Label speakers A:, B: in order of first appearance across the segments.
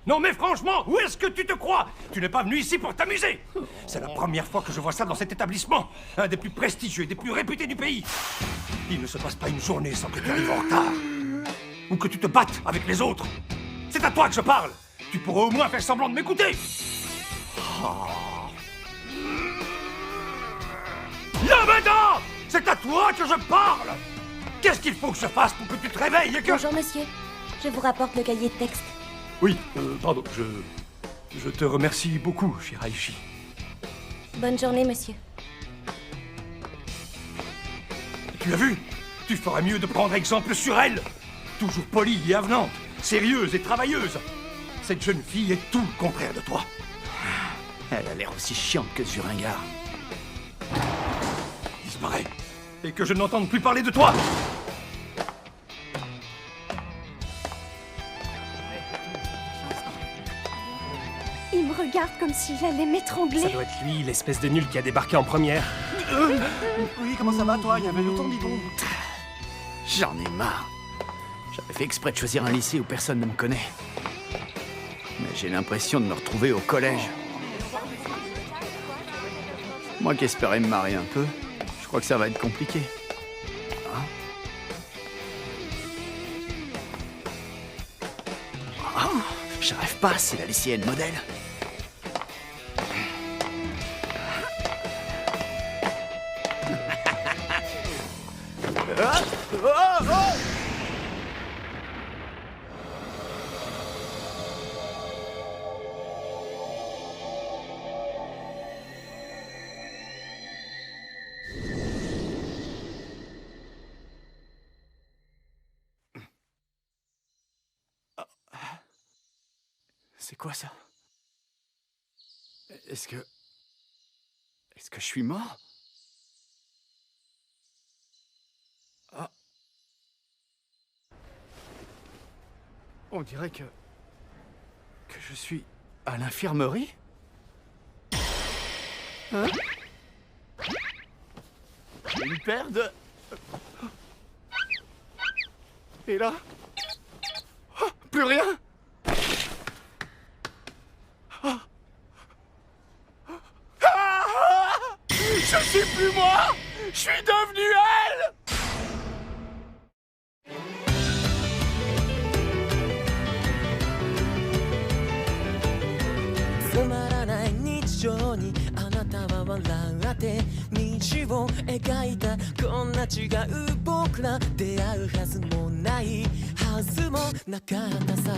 A: Non mais franchement, où est-ce que tu te crois? Tu n'es pas venu ici pour t'amuser. C'est la première fois que je vois ça dans cet établissement. Un des plus prestigieux et des plus réputés du pays. Il ne se passe pas une journée sans que tu arrives en retard. Ou que tu te battes avec les autres. C'est à toi que je parle. Tu pourrais au moins faire semblant de m'écouter. Là maintenant, c'est à toi que je parle. Qu'est-ce qu'il faut que je fasse pour que tu te réveilles et que...
B: Bonjour monsieur, je vous rapporte le cahier de texte.
A: Oui, pardon, je te remercie beaucoup, cher Aichi.
B: Bonne journée monsieur.
A: Tu as vu? Tu ferais mieux de prendre exemple sur elle. Toujours polie et avenante, sérieuse et travailleuse. Cette jeune fille est tout le contraire de toi.
C: Elle a l'air aussi chiante que ce ringard.
A: Disparaît. Et que je n'entende plus parler de toi.
B: Il me regarde comme s'il allait m'étrangler.
D: Ça doit être lui, l'espèce de nul qui a débarqué en première.
C: Oui, comment ça va, toi? Il y avait longtemps, dis donc. J'en ai marre. J'avais fait exprès de choisir un lycée où personne ne me connaît. Mais j'ai l'impression de me retrouver au collège. Moi qui espérais me marier un peu, je crois que ça va être compliqué. Hein? Oh, je rêve pas, c'est la lycéenne modèle. C'est quoi ça? Est-ce que je suis mort? Ah. On dirait que je suis à l'infirmerie? Hein? Une paire de... Et là? Oh, plus rien? Je suis plus moi! Je suis devenu elle!
E: つまらない日常にあなたは笑って道を描いたこんな違う僕ら出会うはずもないはずもなかったさ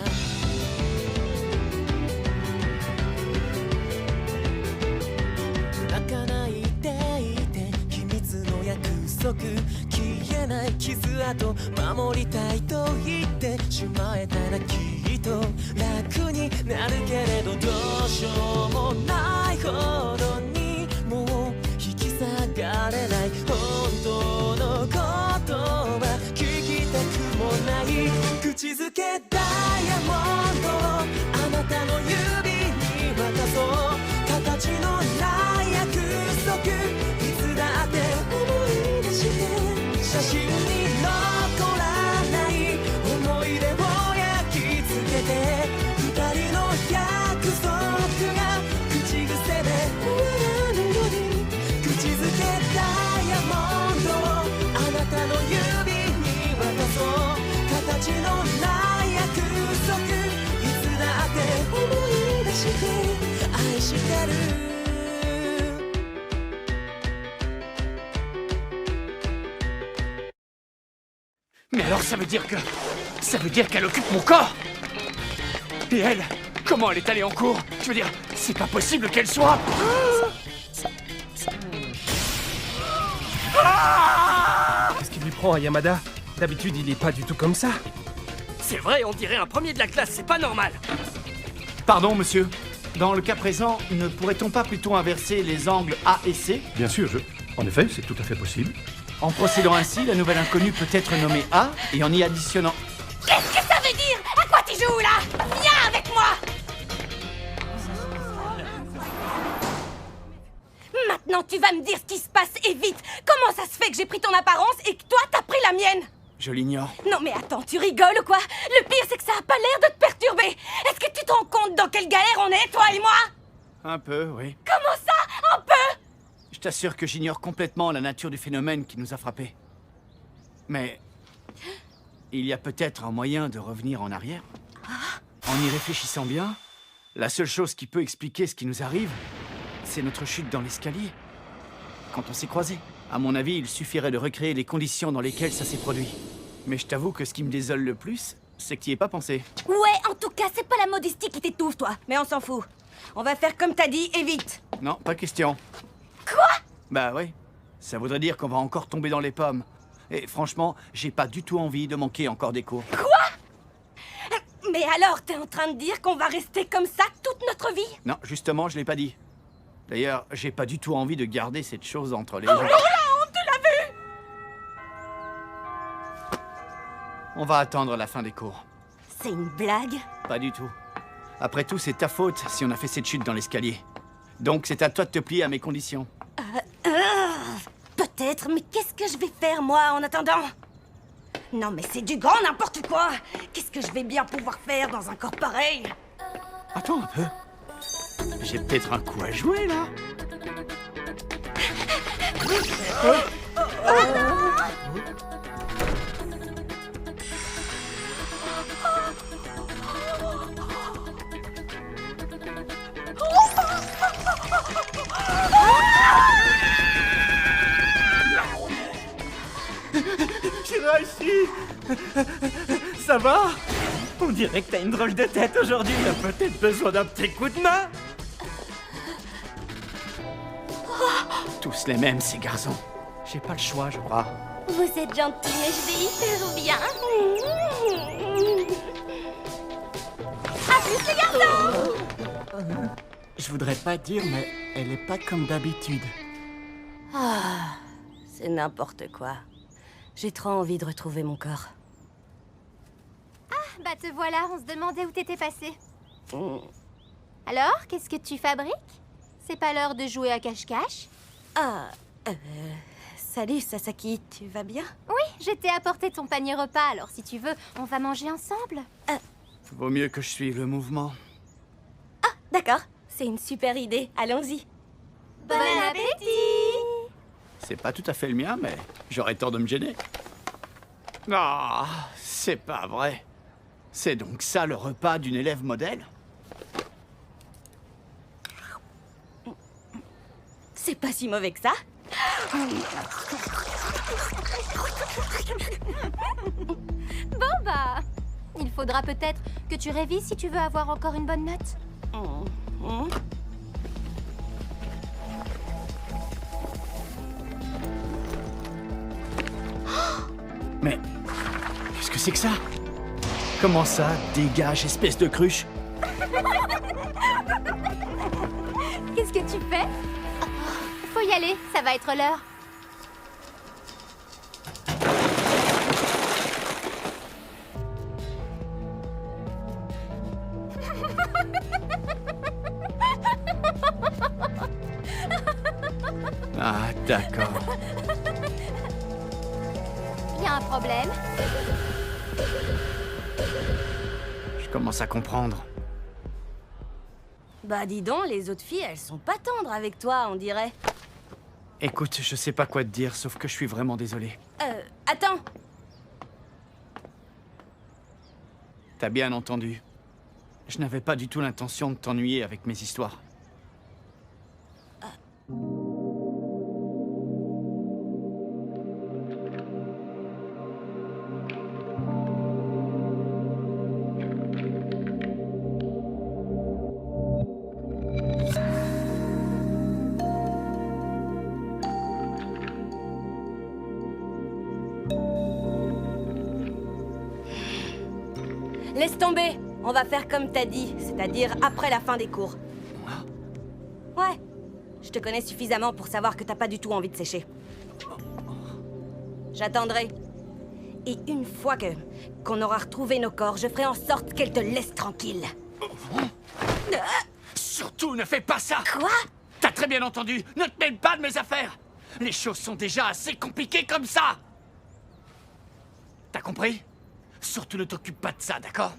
E: 泣かないでいて秘密の約束消えない傷跡守りたいと言ってしまえたらきっと楽になるけれどどうしようもないほどにもう引き下がれない本当のことは聞きたくもない口づけダイヤモンドをあなたの指に渡そう形のない約束いつだって思い出して写真に残らない思い出を焼き付けて二人の約束が口癖で終わらぬように口づけダイヤモンドをあなたの指に渡そう形のない約束いつだって思い出して愛してる
C: Mais alors ça veut dire que... Ça veut dire qu'elle occupe mon corps! Et elle, comment elle est allée en cours? Je veux dire, c'est pas possible qu'elle soit...
D: Qu'est-ce qui lui prend à Yamada? D'habitude, il est pas du tout comme ça.
F: C'est vrai, on dirait un premier de la classe, c'est pas normal.
C: Pardon, monsieur. Dans le cas présent, ne pourrait-on pas plutôt inverser les angles A et C?
A: Bien sûr, en effet, c'est tout à fait possible.
C: En procédant ainsi, la nouvelle inconnue peut être nommée A et en y additionnant...
B: Qu'est-ce que ça veut dire? À quoi tu joues là? Viens avec moi! Maintenant tu vas me dire ce qui se passe et vite! Comment ça se fait que j'ai pris ton apparence et que toi t'as pris la mienne?
C: Je l'ignore.
B: Non mais attends, tu rigoles ou quoi? Le pire c'est que ça a pas l'air de te perturber! Est-ce que tu te rends compte dans quelle galère on est, toi et moi?
C: Un peu, oui.
B: Comment ça, un peu?
C: Je t'assure que j'ignore complètement la nature du phénomène qui nous a frappés. Mais il y a peut-être un moyen de revenir en arrière. En y réfléchissant bien, la seule chose qui peut expliquer ce qui nous arrive, c'est notre chute dans l'escalier. Quand on s'est croisés. À mon avis, il suffirait de recréer les conditions dans lesquelles ça s'est produit. Mais je t'avoue que ce qui me désole le plus, c'est que t'y aies pas pensé.
B: Ouais, en tout cas, c'est pas la modestie qui t'étouffe, toi. Mais on s'en fout. On va faire comme t'as dit, et vite.
C: Non, pas question.
B: Quoi?
C: Bah oui. Ça voudrait dire qu'on va encore tomber dans les pommes. Et franchement, j'ai pas du tout envie de manquer encore des cours.
B: Mais alors, t'es en train de dire qu'on va rester comme ça toute notre vie?
C: Non, justement, je l'ai pas dit. D'ailleurs, j'ai pas du tout envie de garder cette chose entre les gens. On va attendre la fin des cours.
B: C'est une blague?
C: Pas du tout. Après tout, c'est ta faute si on a fait cette chute dans l'escalier. Donc c'est à toi de te plier à mes conditions.
B: Peut-être, mais qu'est-ce que je vais faire, moi, en attendant? Non, mais c'est du grand n'importe quoi! Qu'est-ce que je vais bien pouvoir faire dans un corps pareil?
C: Attends un peu. J'ai peut-être un coup à jouer, là.
G: Shirashi! Ça va? On dirait que t'as une drôle de tête aujourd'hui. T'as peut-être besoin d'un petit coup de main.
C: Tous les mêmes, ces garçons. J'ai pas le choix, je crois.
B: Vous êtes gentil, mais je vais hyper bien. À plus, les garçons!
G: Je voudrais pas dire, mais elle est pas comme d'habitude.
B: Ah, c'est n'importe quoi. J'ai trop envie de retrouver mon corps.
H: Bah te voilà, on se demandait où t'étais passé. Alors, qu'est-ce que tu fabriques? C'est pas l'heure de jouer à cache-cache?
B: Ah, salut Sasaki, tu vas bien?
H: Oui, je t'ai apporté ton panier repas, alors si tu veux, on va manger ensemble.
C: Vaut mieux que je suive le mouvement.
B: Ah, d'accord, c'est une super idée, allons-y.
H: Bon appétit!
C: C'est pas tout à fait le mien, mais j'aurais tort de me gêner. Ah, c'est pas vrai. C'est donc ça le repas d'une élève modèle?
B: C'est pas si mauvais que ça.
H: Bon bah, il faudra peut-être que tu révises si tu veux avoir encore une bonne note.
C: Mais qu'est-ce que c'est que ça? Comment ça? Dégage, espèce de cruche!
H: Qu'est-ce que tu fais? Faut y aller, ça va être l'heure.
C: Ah, d'accord.
H: Il y a un problème?
C: Je commence à comprendre.
B: Bah dis donc, les autres filles, elles sont pas tendres avec toi, on dirait.
C: Écoute, je sais pas quoi te dire, sauf que je suis vraiment désolé.
B: Attends.
C: T'as bien entendu. Je n'avais pas du tout l'intention de t'ennuyer avec mes histoires.
B: Laisse tomber. On va faire comme t'as dit, c'est-à-dire après la fin des cours. Ouais. Je te connais suffisamment pour savoir que t'as pas du tout envie de sécher. J'attendrai. Et une fois qu'on aura retrouvé nos corps, je ferai en sorte qu'elle te laisse tranquille.
C: Surtout, ne fais pas ça!
B: Quoi?
C: T'as très bien entendu! Ne te mêle pas de mes affaires! Les choses sont déjà assez compliquées comme ça! T'as compris? Surtout ne t'occupe pas de ça, d'accord?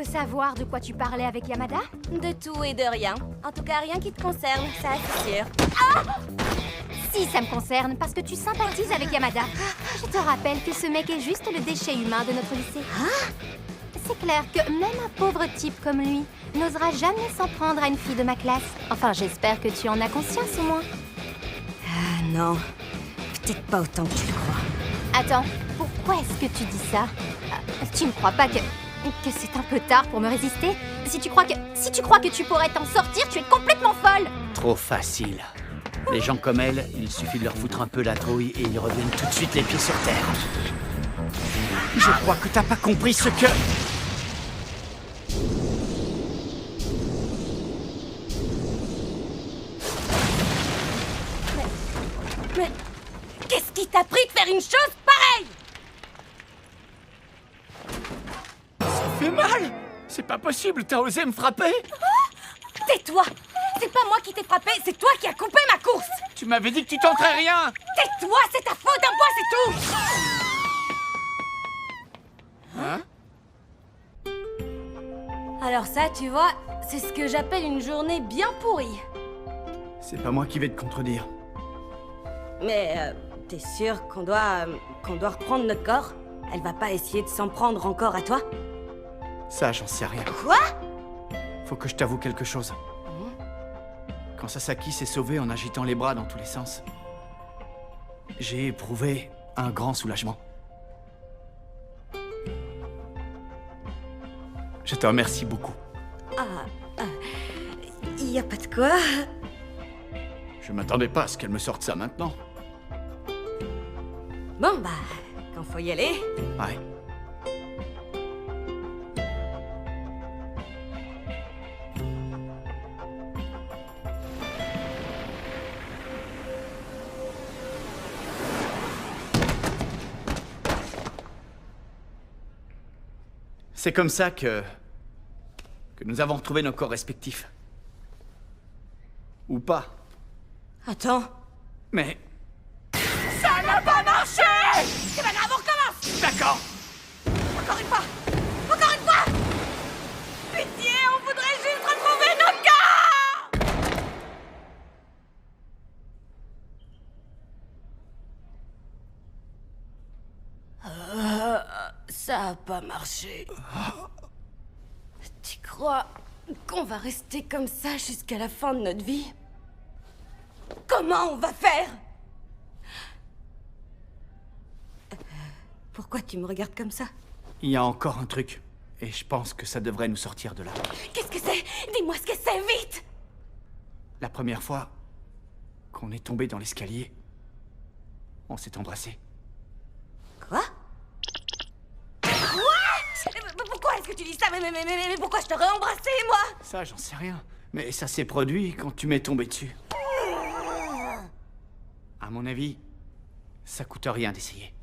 H: peux savoir de quoi tu parlais avec Yamada?
B: De tout et de rien. En tout cas, rien qui te concerne, ça c'est sûr.
H: Si, ça me concerne, parce que tu sympathises avec Yamada. Je te rappelle que ce mec est juste le déchet humain de notre lycée. C'est clair que même un pauvre type comme lui n'osera jamais s'en prendre à une fille de ma classe. Enfin, j'espère que tu en as conscience au moins.
B: Ah non, peut-être pas autant que tu le crois.
H: Attends, pourquoi est-ce que tu dis ça? Tu ne crois pas que c'est un peu tard pour me résister? Si tu crois que tu pourrais t'en sortir, tu es complètement folle!
C: Trop facile. Les gens comme elle, il suffit de leur foutre un peu la trouille et ils reviennent tout de suite les pieds sur terre. Je crois que t'as pas compris ce que...
B: Mais qu'est-ce qui t'a pris de faire une chose pareille?
C: Ça fait mal! C'est pas possible, t'as osé me frapper?
B: Tais-toi! C'est pas moi qui t'ai frappé, c'est toi qui as coupé ma course!
C: Tu m'avais dit que tu tenterais rien!
B: Tais-toi, c'est ta faute, un point, c'est tout!
C: Hein?
B: Alors ça, tu vois, c'est ce que j'appelle une journée bien pourrie.
C: C'est pas moi qui vais te contredire.
B: Mais t'es sûr qu'on doit reprendre notre corps? Elle va pas essayer de s'en prendre encore à toi?
C: Ça, j'en sais rien.
B: Quoi?
C: Faut que je t'avoue quelque chose. Quand Sasaki s'est sauvé en agitant les bras dans tous les sens, j'ai éprouvé un grand soulagement. Je te remercie beaucoup.
B: Y a pas de quoi.
C: Je m'attendais pas à ce qu'elle me sorte ça maintenant.
B: Bon bah, quand faut y aller.
C: Ouais. C'est comme ça que nous avons retrouvé nos corps respectifs. Ou pas.
B: Attends.
C: Mais...
B: Ça n'a pas marché! C'est pas grave, on recommence!
C: D'accord!
B: Encore une fois! Encore une fois! Pitié, on voudrait juste retrouver nos corps! Ça a pas marché. Tu crois qu'on va rester comme ça jusqu'à la fin de notre vie? Comment on va faire? Pourquoi tu me regardes comme ça?
C: Il y a encore un truc. Et je pense que ça devrait nous sortir de là.
B: Qu'est-ce que c'est? Dis-moi ce que c'est, vite!
C: La première fois qu'on est tombé dans l'escalier, on s'est embrassés.
B: Quoi? Quoi? Pourquoi est-ce que tu dis ça? Mais pourquoi je t'aurais embrassé, moi?
C: Ça, j'en sais rien. Mais ça s'est produit quand tu m'es tombé dessus. À mon avis, ça coûte rien d'essayer.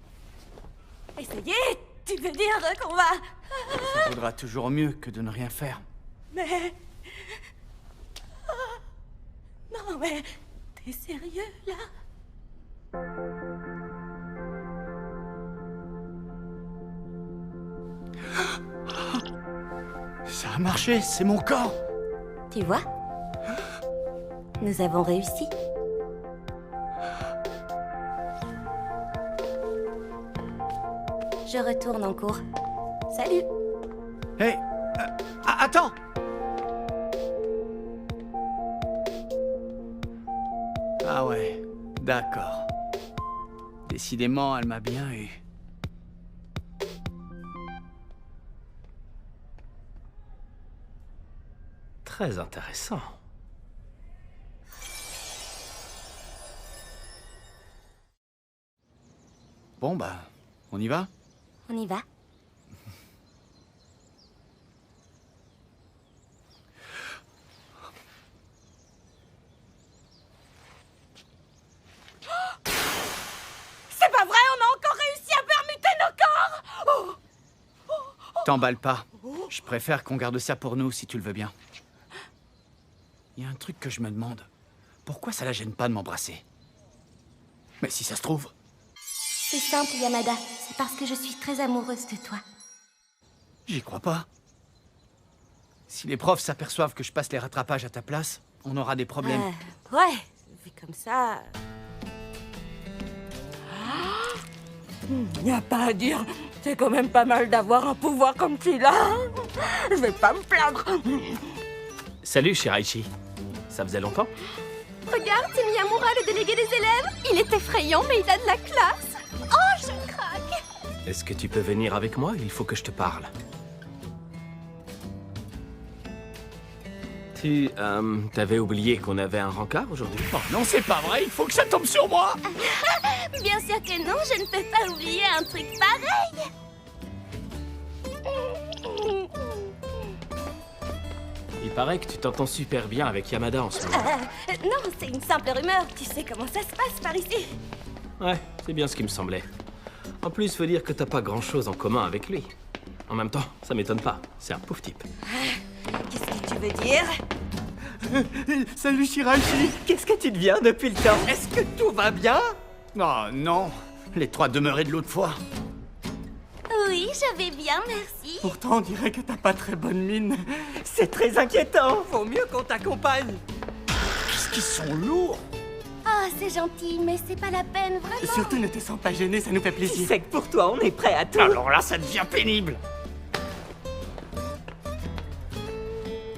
B: Essayer? Tu veux dire qu'on va...
C: Ça vaudra toujours mieux que de ne rien faire.
B: Mais... Non, mais... T'es sérieux, là?
C: Ça a marché, c'est mon corps.
B: Tu vois? Nous avons réussi. Je retourne en cours. Salut!
C: Hé, attends! Ah ouais, d'accord. Décidément, elle m'a bien eu.
D: Très intéressant.
C: Bon bah, on y va?
B: On y va? C'est pas vrai, on a encore réussi à permuter nos corps!
C: T'emballe pas. Je préfère qu'on garde ça pour nous, si tu le veux bien. Il y a un truc que je me demande. Pourquoi ça la gêne pas de m'embrasser? Mais si ça se trouve...
B: C'est simple, Yamada. C'est parce que je suis très amoureuse de toi.
C: J'y crois pas. Si les profs s'aperçoivent que je passe les rattrapages à ta place, on aura des problèmes.
B: Ouais, vu comme ça... Y a pas à dire, c'est quand même pas mal d'avoir un pouvoir comme tu l'as. Je vais pas me plaindre.
F: Salut, Shiraishi. Ça faisait longtemps?
H: Regarde, c'est Miyamura, le délégué des élèves. Il est effrayant, mais il a de la classe. Oh, je craque.
F: Est-ce que tu peux venir avec moi? Il faut que je te parle. T'avais oublié qu'on avait un rencard aujourd'hui?
C: Oh non, c'est pas vrai, il faut que ça tombe sur moi.
B: Bien sûr que non, je ne peux pas oublier un truc pareil.
F: Il paraît que tu t'entends super bien avec Yamada en ce moment.
B: Non, c'est une simple rumeur. Tu sais comment ça se passe par ici.
F: Ouais, c'est bien ce qui me semblait. En plus, faut dire que t'as pas grand-chose en commun avec lui. En même temps, ça m'étonne pas. C'est un pauvre type.
B: Qu'est-ce que tu veux dire?
G: Salut Shiraishi. Qu'est-ce que tu deviens depuis le temps? Est-ce que tout va bien?
C: Oh non, les 3 demeurés de l'autre fois.
B: Oui, je vais bien, merci.
G: Pourtant, on dirait que t'as pas très bonne mine. C'est très inquiétant. Vaut mieux qu'on t'accompagne.
C: Qu'est-ce qu'ils sont lourds.
B: Oh, c'est gentil, mais c'est pas la peine, vraiment.
G: Surtout ne te sens pas gêné, ça nous fait plaisir. Tu sais que pour toi, on est prêt à tout.
C: Alors là, ça devient pénible.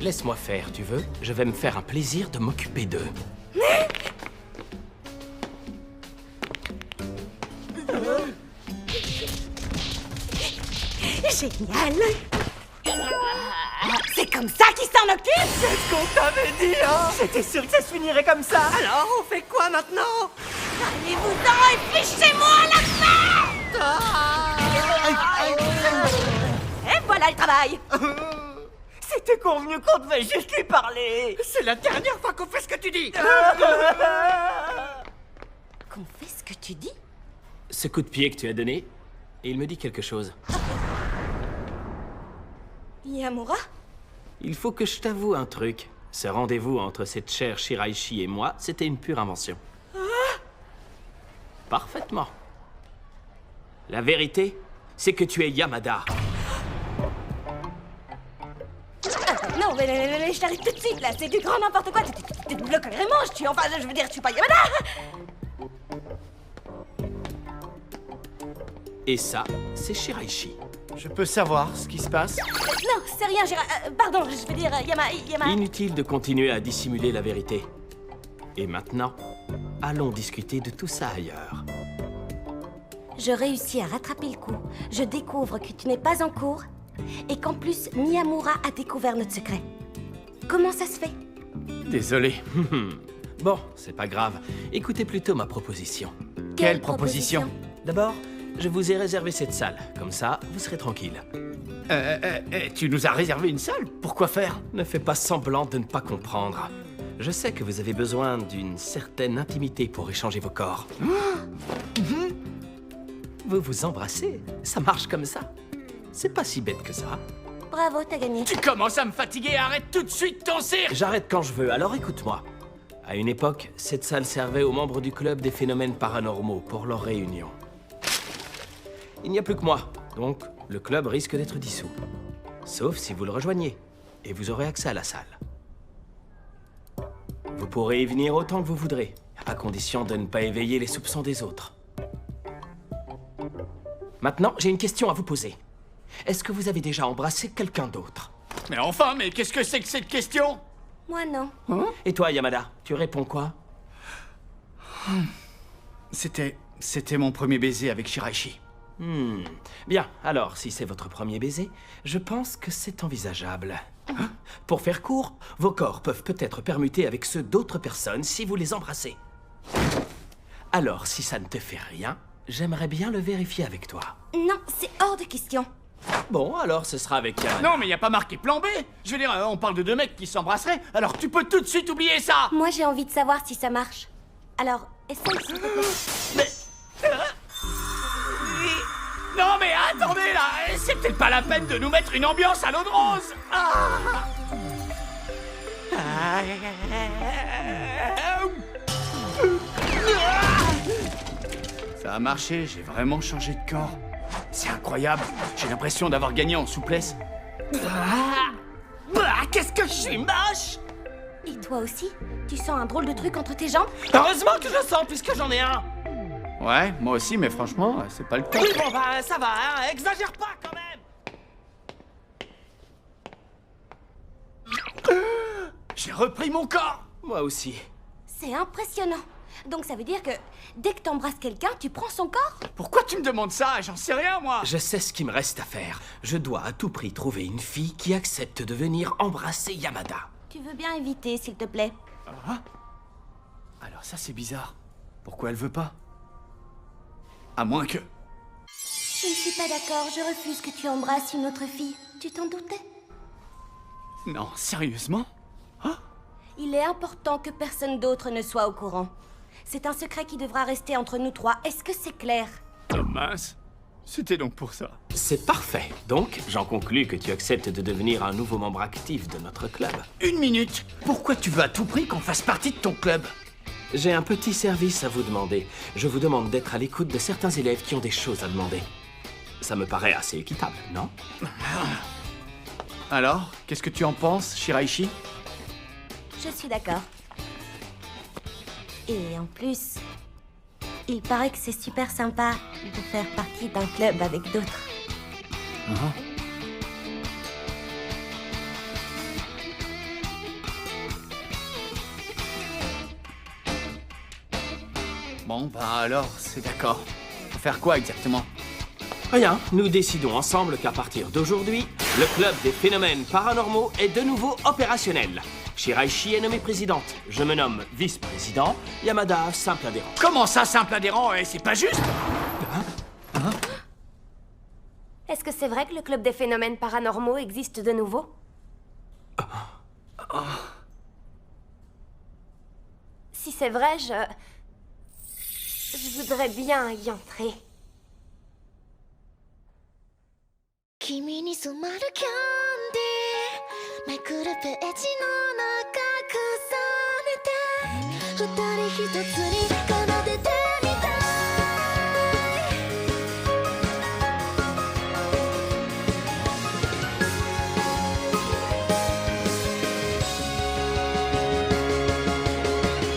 F: Laisse-moi faire, tu veux? Je vais me faire un plaisir de m'occuper d'eux.
B: Génial. C'est comme ça qu'ils s'en occupent?
G: C'est ce qu'on t'avait dit, hein? J'étais sûr que ça se finirait comme ça. Alors, on fait quoi maintenant?
B: Allez-vous-en et fichez-moi la paix! Et voilà le travail.
G: C'était convenu qu'on devait juste lui parler.
A: C'est la dernière fois qu'on fait ce que tu dis.
B: Qu'on fait ce que tu dis?
F: Ce coup de pied que tu as donné, il me dit quelque chose.
B: Miyamura?
F: Il faut que je t'avoue un truc. Ce rendez-vous entre cette chère Shiraishi et moi, c'était une pure invention. Parfaitement. La vérité, c'est que tu es Yamada.
B: Non, mais je t'arrête tout de suite, là. C'est du grand n'importe quoi. Tu te bloques les manches. Enfin, je veux dire, je suis pas Yamada.
F: Et ça, c'est Shiraishi.
C: Je peux savoir ce qui se passe?
B: Non, c'est rien, pardon, je veux dire, Yama...
F: Inutile de continuer à dissimuler la vérité. Et maintenant, allons discuter de tout ça ailleurs.
B: Je réussis à rattraper le coup. Je découvre que tu n'es pas en cours et qu'en plus, Miyamura a découvert notre secret. Comment ça se fait?
C: Désolé.
F: Bon, c'est pas grave. Écoutez plutôt ma proposition.
C: Quelle proposition?
F: D'abord, je vous ai réservé cette salle. Comme ça, vous serez tranquille.
C: Tu nous as réservé une salle? Pourquoi faire?
F: Ne fais pas semblant de ne pas comprendre. Je sais que vous avez besoin d'une certaine intimité pour échanger vos corps. Vous vous embrassez, ça marche comme ça. C'est pas si bête que ça.
B: Bravo, t'as gagné.
C: Tu commences à me fatiguer, arrête tout de suite ton cirque!
F: J'arrête quand je veux, alors écoute-moi. À une époque, cette salle servait aux membres du club des phénomènes paranormaux pour leur réunion. Il n'y a plus que moi, donc le club risque d'être dissous. Sauf si vous le rejoignez, et vous aurez accès à la salle. Vous pourrez y venir autant que vous voudrez, à condition de ne pas éveiller les soupçons des autres. Maintenant, j'ai une question à vous poser. Est-ce que vous avez déjà embrassé quelqu'un d'autre?
C: Mais enfin, mais qu'est-ce que c'est que cette question?
B: Moi, non.
F: Et toi, Yamada, tu réponds quoi?
C: C'était mon premier baiser avec Shiraishi.
F: Bien, alors, si c'est votre premier baiser, je pense que c'est envisageable. Pour faire court, vos corps peuvent peut-être permuter avec ceux d'autres personnes si vous les embrassez. Alors, si ça ne te fait rien, j'aimerais bien le vérifier avec toi.
B: Non, c'est hors de question.
F: Bon, alors ce sera avec Yamada.
C: Non, mais y a pas marqué plan B. Je veux dire, on parle de 2 mecs qui s'embrasseraient, alors tu peux tout de suite oublier ça.
B: Moi, j'ai envie de savoir si ça marche. Alors, essaye, s'il te plaît.
C: Non, mais attendez là, c'est peut-être pas la peine de nous mettre une ambiance à l'eau de rose. Ça a marché, j'ai vraiment changé de corps. C'est incroyable, j'ai l'impression d'avoir gagné en souplesse.
F: Bah, qu'est-ce que je suis moche!
B: Et toi aussi? Tu sens un drôle de truc entre tes jambes?
F: Heureusement que je le sens, puisque j'en ai un!
C: Ouais, moi aussi, mais franchement, c'est pas le cas.
F: Oui, bon, bah, ça va, hein, exagère pas quand même!
C: J'ai repris mon corps!
F: Moi aussi.
B: C'est impressionnant. Donc ça veut dire que dès que t'embrasses quelqu'un, tu prends son corps?
C: Pourquoi tu me demandes ça? J'en sais rien, moi!
F: Je sais ce qu'il me reste à faire. Je dois à tout prix trouver une fille qui accepte de venir embrasser Yamada.
B: Tu veux bien éviter, s'il te plaît?
C: Alors ça, c'est bizarre. Pourquoi elle veut pas? À moins que...
B: Je ne suis pas d'accord, je refuse que tu embrasses une autre fille. Tu t'en doutais?
C: Non, sérieusement?
B: Il est important que personne d'autre ne soit au courant. C'est un secret qui devra rester entre nous trois. Est-ce que c'est clair?
C: Oh mince. C'était donc pour ça.
F: C'est parfait. Donc, j'en conclus que tu acceptes de devenir un nouveau membre actif de notre club.
C: Une minute! Pourquoi tu veux à tout prix qu'on fasse partie de ton club?
F: J'ai un petit service à vous demander. Je vous demande d'être à l'écoute de certains élèves qui ont des choses à demander. Ça me paraît assez équitable, non?
C: Alors, qu'est-ce que tu en penses, Shiraishi?
B: Je suis d'accord. Et en plus, il paraît que c'est super sympa de faire partie d'un club avec d'autres.
C: Bon, bah alors, c'est d'accord. Faut faire quoi exactement?
F: Rien, nous décidons ensemble qu'à partir d'aujourd'hui, le club des phénomènes paranormaux est de nouveau opérationnel. Shiraishi est nommée présidente, je me nomme vice-président, Yamada, simple adhérent.
C: Comment ça, simple adhérent? C'est pas juste!
H: Est-ce que c'est vrai que le club des phénomènes paranormaux existe de nouveau? Si c'est vrai, je voudrais bien y entrer.
I: 君に染まるキャンディーめくるページの中重ねて二人一つに奏でてみたい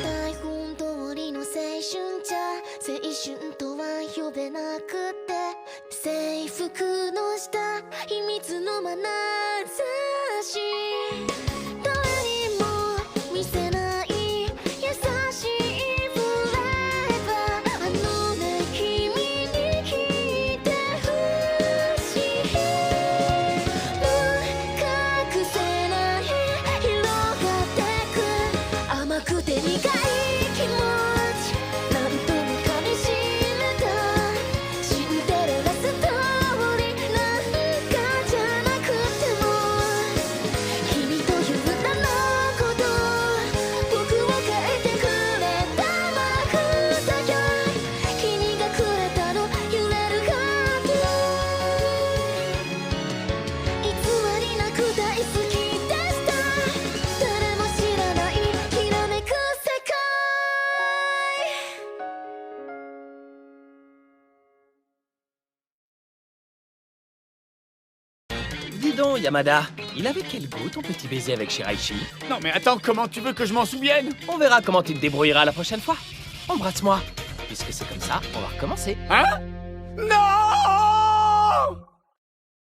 I: 台本通りの青春じゃ青春とは呼べなくて制服の下秘密の眼差し誰にも見せない優しいフレーバーあのね君に聞いてほしい隠せない広がってく甘くて苦い気持ちなんとも噛みしめたシンデレラストーリーなんかじゃなくても君という名のこと僕を変えてくれた魔法だよ君がくれたの揺れるハート偽りなく大好きでした誰も知らないきらめく世界
D: Dis donc, Yamada, il avait quel goût ton petit baiser avec Shiraishi?
C: Non mais attends, comment tu veux que je m'en souvienne?
D: On verra comment tu te débrouilleras la prochaine fois. Embrasse-moi. Puisque c'est comme ça, on va recommencer.
C: Hein? Non!